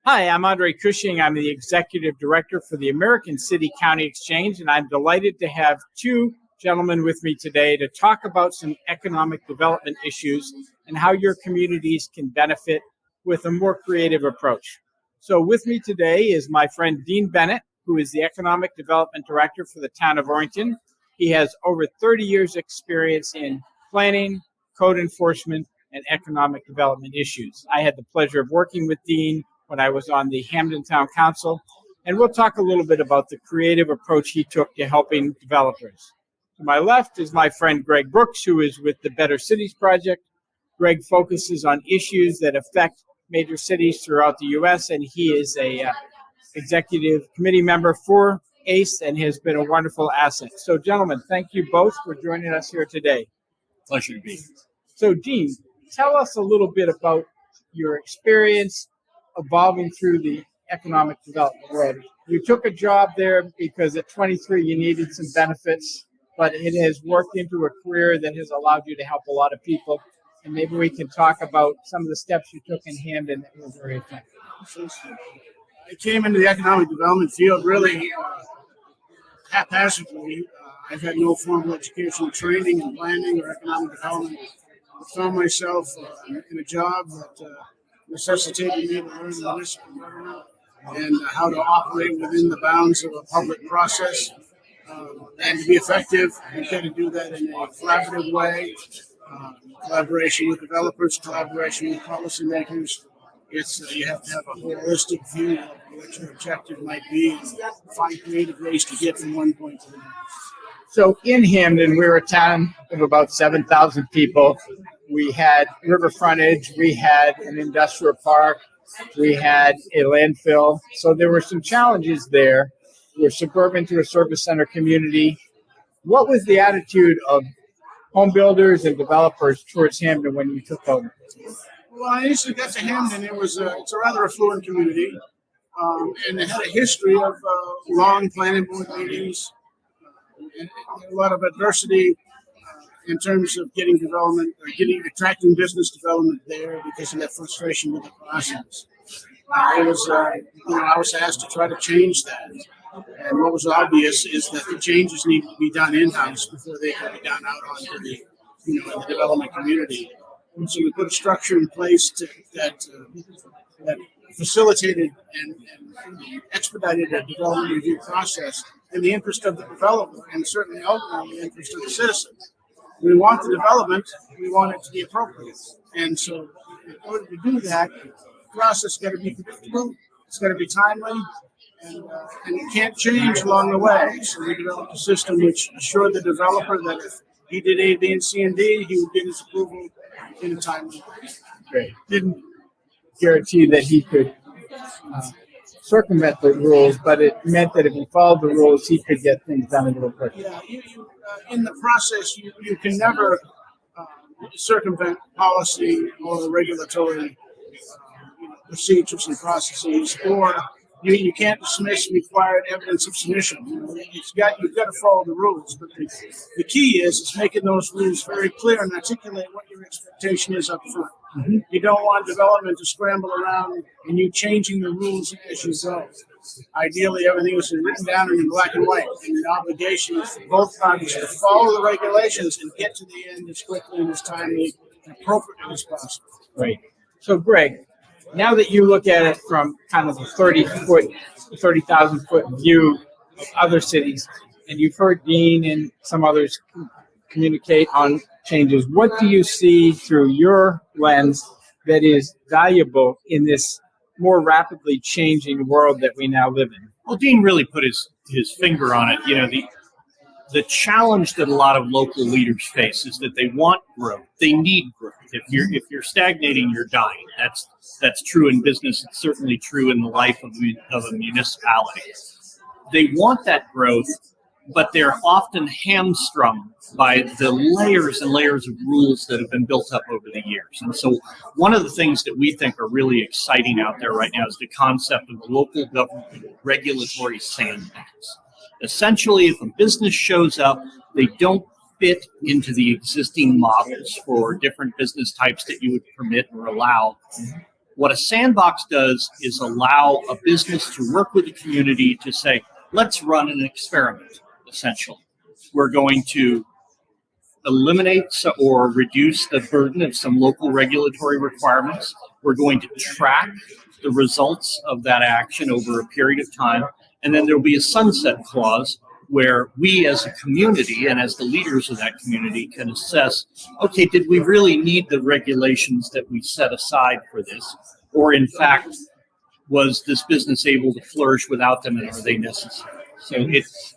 Hi, I'm Andre Cushing. I'm the Executive Director for the American City County Exchange, and I'm delighted to have two gentlemen with me today to talk about some economic development issues and how your communities can benefit with a more creative approach. So with me today is my friend Dean Bennett, who is the Economic Development Director for the town of Orrington. He has over 30 years experience in planning, code enforcement, and economic development issues. I had the pleasure of working with Dean when I was on the Hamden Town Council, and we'll talk a little bit about the creative approach he took to helping developers. To my left is my friend Greg Brooks, who is with the Better Cities Project. Greg focuses on issues that affect major cities throughout the U.S., and he is a executive committee member for ACE and has been a wonderful asset. So, gentlemen, thank you both for joining us here today. Pleasure to be here. So, Dean, tell us a little bit about your experience evolving through the economic development world. You took a job there because at 23 you needed some benefits, but it has worked into a career that has allowed you to help a lot of people. And maybe we can talk about some of the steps you took in Hamden that were very effective. I came into the economic development field really haphazardly. I've had no formal educational training in planning or economic development. I found myself in a job that necessitated me to learn municipal government and how to operate within the bounds of a public process. And to be effective, you've got to do that in a collaborative way, collaboration with developers, collaboration with policymakers. You have to have a holistic view of what your objective might be and find creative ways to get from one point to the next. So in Hamden, we're a town of about 7,000 people. We had river frontage, we had an industrial park, we had a landfill. So there were some challenges there. We're suburban to a service center community. What was the attitude of home builders and developers towards Hamden when you took over? Well, I initially got to Hamden. It's a rather affluent community, and it had a history of long planning board meetings, and a lot of adversity in terms of getting development, or attracting business development there because of that frustration with the process. I was asked to try to change that, and what was obvious is that the changes needed to be done in-house before they could be done out onto the, in the development community. And so we put a structure in place that facilitated and expedited a development review process in the interest of the developer and certainly ultimately in the interest of the citizens. We want the development, we want it to be appropriate. And so in order to do that, the process has got to be predictable, it's got to be timely, and it can't change along the way. So we developed a system which assured the developer that if he did A, B, and C, and D, he would get his approval in a timely way. Great. Didn't guarantee that he could circumvent the rules, but it meant that if he followed the rules, he could get things done a little quicker. Yeah, in the process, you can never circumvent policy or regulatory procedures and processes, or you can't dismiss required evidence of submission. You've got to follow the rules, but the key is making those rules very clear and articulate what your expectation is up front. Mm-hmm. You don't want development to scramble around and you changing the rules as you go. Ideally, everything was written down in black and white, and the obligation is for both parties to follow the regulations and get to the end as quickly and as timely and appropriately as possible. Right. So, Greg, now that you look at it from kind of a 30,000 foot view of other cities, and you've heard Dean and some others communicate on changes, what do you see through your lens that is valuable in this more rapidly changing world that we now live in? Well, Dean really put his finger on it. The challenge that a lot of local leaders face is that they want growth. They need growth. If you're stagnating, you're dying. That's true in business. It's certainly true in the life of a municipality. They want that growth, but they're often hamstrung by the layers and layers of rules that have been built up over the years. And so one of the things that we think are really exciting out there right now is the concept of local government regulatory sandbags. Essentially, if a business shows up, they don't fit into the existing models for different business types that you would permit or allow. What a sandbox does is allow a business to work with the community to say, let's run an experiment, essentially. We're going to eliminate or reduce the burden of some local regulatory requirements. We're going to track the results of that action over a period of time. And then there'll be a sunset clause where we as a community and as the leaders of that community can assess, okay, did we really need the regulations that we set aside for this? Or in fact, was this business able to flourish without them, and are they necessary? So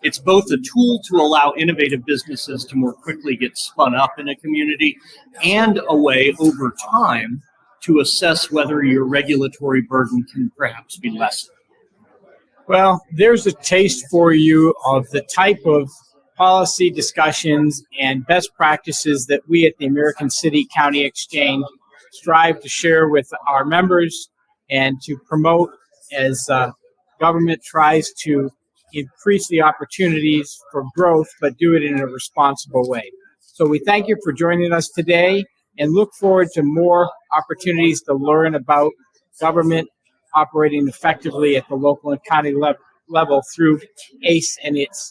it's both a tool to allow innovative businesses to more quickly get spun up in a community, and a way over time to assess whether your regulatory burden can perhaps be lessened. Well, there's a taste for you of the type of policy discussions and best practices that we at the American City County Exchange strive to share with our members and to promote as government tries to increase the opportunities for growth, but do it in a responsible way. So we thank you for joining us today and look forward to more opportunities to learn about government operating effectively at the local and county level through ACE and its